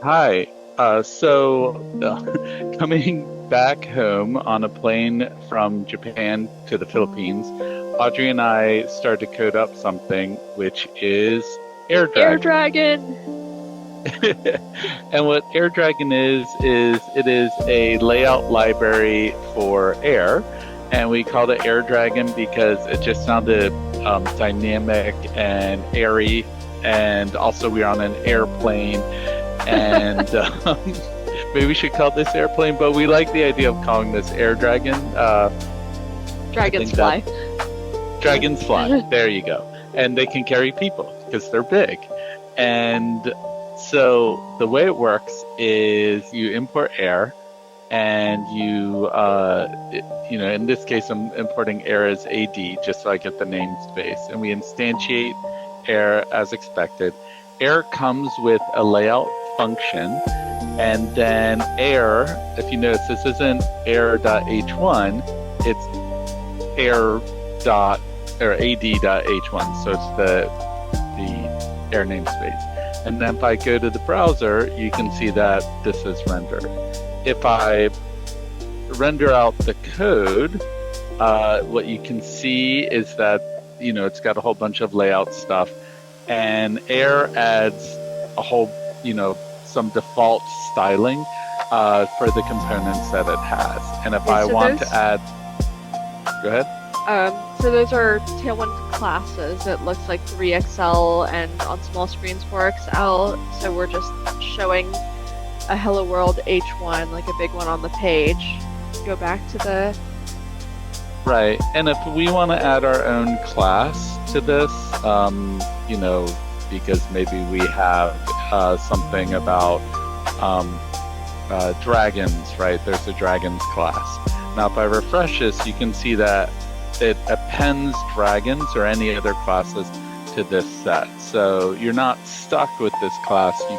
Hi. Coming back home on a plane from Japan to the Philippines, Audrey and I started to code up something which is AirDragon. AirDragon! And what AirDragon is it is a layout library for Air, and we called it AirDragon because it just sounded dynamic and airy, and also we're on an airplane, and maybe we should call this airplane, but we like the idea of calling this AirDragon. I Dragons think that fly. dragons fly. There you go, and they can carry people because they're big, and so the way it works is you import air, and in this case, I'm importing air as AD just so I get the namespace, and we instantiate air as expected. Air comes with a layout function, and then air, if you notice, this isn't air.h1, it's air dot or ad.h1, so it's the air namespace. And then if I go to the browser, you can see that this is rendered. If I render out the code, what you can see is that, it's got a whole bunch of layout stuff, and Air adds a whole, some default styling for the components that it has. And if I so want those, to add, go ahead. so those are Tailwind classes. It looks like 3XL and on small screens 4XL. So we're just showing a Hello World H1, like a big one on the page. Go back to the... Right, and if we want to add our own class to this, because maybe we have something about dragons, right? There's a dragons class. Now, if I refresh this, you can see that it appends dragons or any other classes to this set. So you're not stuck with this class. You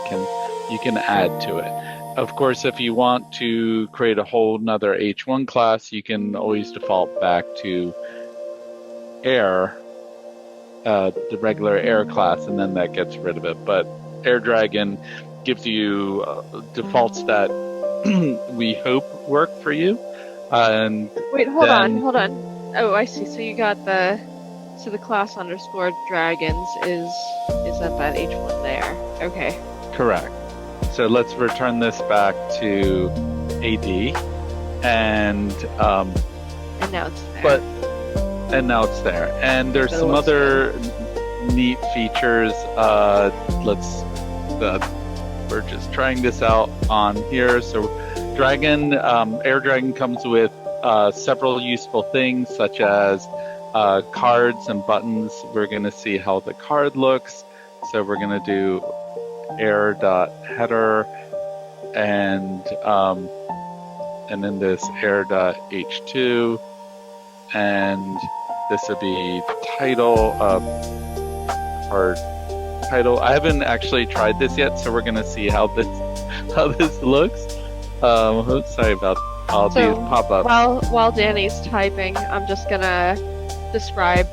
can add to it. Of course, if you want to create a whole nother H1 class, you can always default back to Air, the regular Air class, and then that gets rid of it. But AirDragon gives you defaults that we hope work for you. And Wait, hold on. Oh, I see. So you got the class underscore dragons is that H1 there. Okay. Correct. So let's return this back to AD, and now it's there. and now it's there. And there's some other neat features. We're just trying this out on here. So AirDragon comes with several useful things, such as cards and buttons. We're going to see how the card looks. So we're going to do air.header and then this air.h2, and this would be title or title. I haven't actually tried this yet, so we're gonna see how this looks. Sorry about all these pop-ups. While Danny's typing, I'm just gonna describe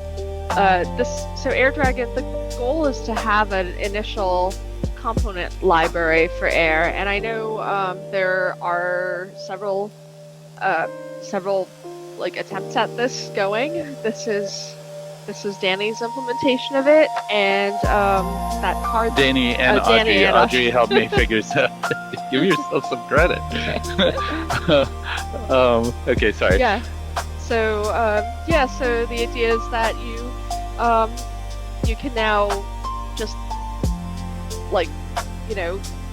this. So AirDragon, the goal is to have an initial component library for Air, and I know there are several like attempts at this going. This is Danny's implementation of it, and that card. Danny and Audrey. Audrey helped me figure this out. Give yourself some credit. Okay, sorry. Yeah. So so the idea is that you can now just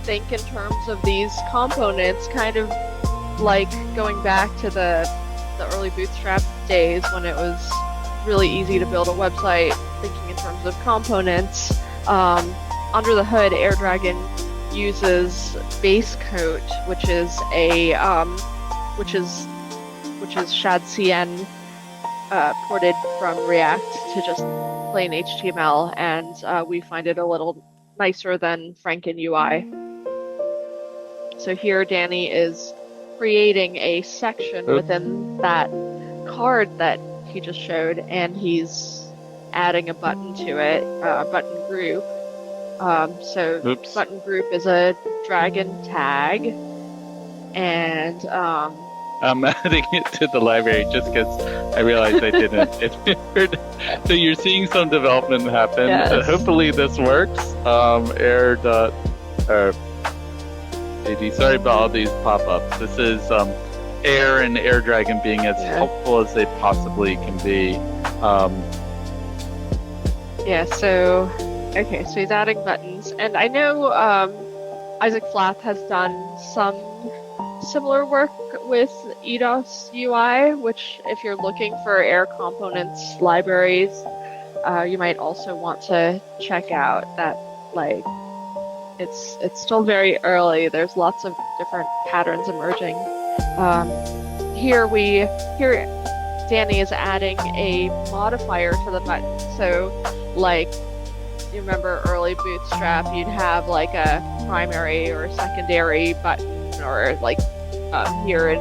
think in terms of these components, kind of like going back to the early Bootstrap days when it was really easy to build a website thinking in terms of components. Under the hood, AirDragon uses Basecoat, which is ShadCN ported from React to just plain HTML, and we find it a little nicer than Franken UI. So here Danny is creating a section within that card that he just showed, and he's adding a button to it, a button group. So Oops. button group is a dragon tag, and I'm adding it to the library just because I realized I didn't. So you're seeing some development happen. yes, Hopefully this works. Air dot AD. Sorry about all these pop-ups. This is Air and AirDragon being as yeah. helpful as they possibly can be. Yeah, so okay, so he's adding buttons, and I know Isaac Flath has done some similar work with EDOS UI, which if you're looking for Air components libraries, you might also want to check out. That like it's still very early. There's lots of different patterns emerging. Here Danny is adding a modifier to the button. So like you remember early Bootstrap, you'd have like a primary or a secondary button, or like here in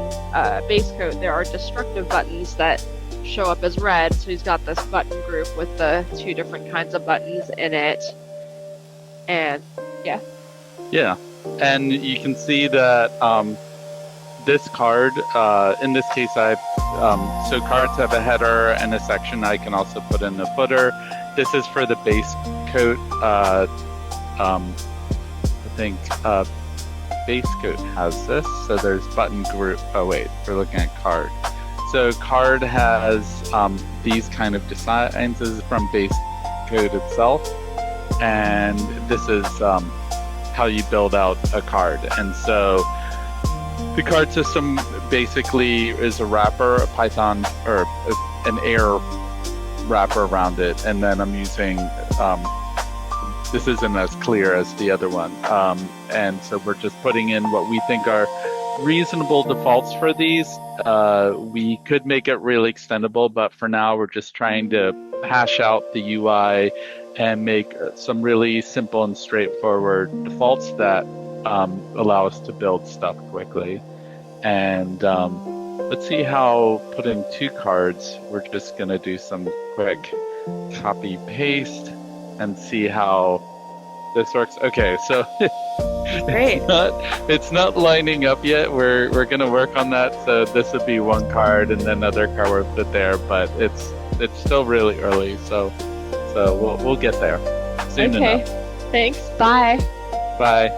base code there are destructive buttons that show up as red. So he's got this button group with the two different kinds of buttons in it. And Yeah, and you can see that this card, in this case, so cards have a header and a section. I can also put in a footer. This is for the base coat. I think base coat has this. So there's button group. Oh wait, we're looking at card. So card has these kind of designs. This is from base code itself, and this is how you build out a card. And so the card system basically is a wrapper, a Python or an Air wrapper around it, and then I'm using this isn't as clear as the other one, and so we're just putting in what we think are reasonable defaults for these. We could make it really extendable, but for now we're just trying to hash out the UI and make some really simple and straightforward defaults that allow us to build stuff quickly. And let's see how putting two cards, we're just going to do some quick copy paste and see how this works. Okay, so great. it's not lining up yet. We're going to work on that. So this would be one card and then another card would fit there, but it's still really early. So we'll get there soon enough. Thanks. Bye. Bye.